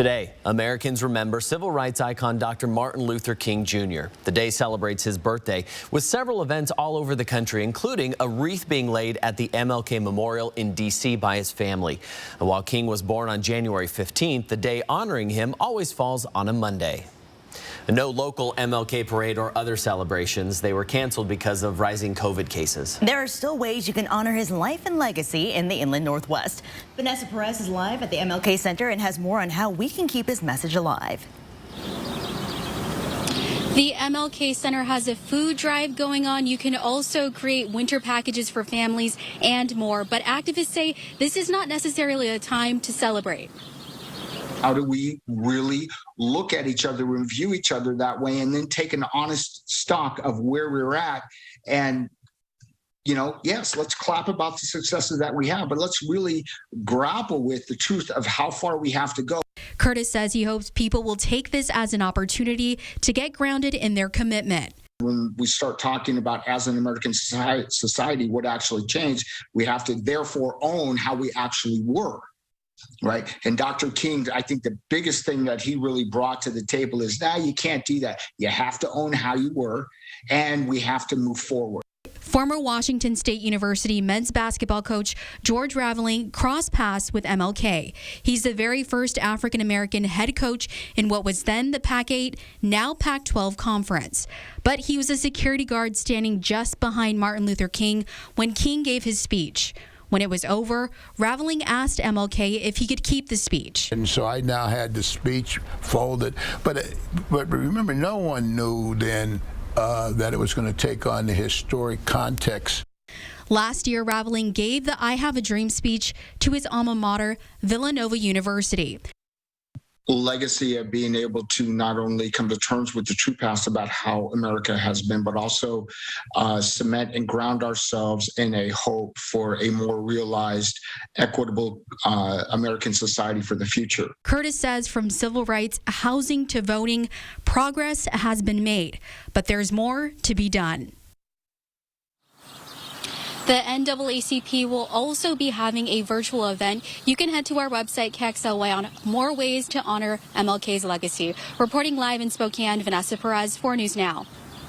Today, Americans remember civil rights icon Dr. Martin Luther King Jr. The day celebrates his birthday with several events all over the country, including a wreath being laid at the MLK Memorial in D.C. by his family. And while King was born on January 15th, the day honoring him always falls on a Monday. No local MLK parade or other celebrations. They were canceled because of rising COVID cases. There are still ways you can honor his life and legacy in the Inland Northwest. Vanessa Perez is live at the MLK Center and has more on how we can keep his message alive. The MLK Center has a food drive going on. You can also create winter packages for families and more. But activists say this is not necessarily a time to celebrate. How do we really look at each other and view each other that way, and then take an honest stock of where we're at? And, you know, yes, let's clap about the successes that we have, but let's really grapple with the truth of how far we have to go. Kurtis says he hopes people will take this as an opportunity to get grounded in their commitment. When we start talking about, as an American society, what actually changed, we have to therefore own how we actually were. Right. And Dr. King, I think the biggest thing that he really brought to the table is, now you can't do that. You have to own how you were, and we have to move forward. Former Washington State University men's basketball coach George Raveling crossed paths with MLK. He's the very first African-American head coach in what was then the Pac-8, now Pac-12 conference. But he was a security guard standing just behind Martin Luther King when King gave his speech. When it was over, Raveling asked MLK if he could keep the speech. And so I now had the speech folded. But remember, no one knew then that it was going to take on the historic context. Last year, Raveling gave the I Have a Dream speech to his alma mater, Villanova University. Legacy of being able to not only come to terms with the true past about how America has been, but also cement and ground ourselves in a hope for a more realized, equitable American society for the future. Kurtis says from civil rights, housing to voting, progress has been made, but there's more to be done. The NAACP will also be having a virtual event. You can head to our website, KXLY, on more ways to honor MLK's legacy. Reporting live in Spokane, Vanessa Perez, 4 News Now.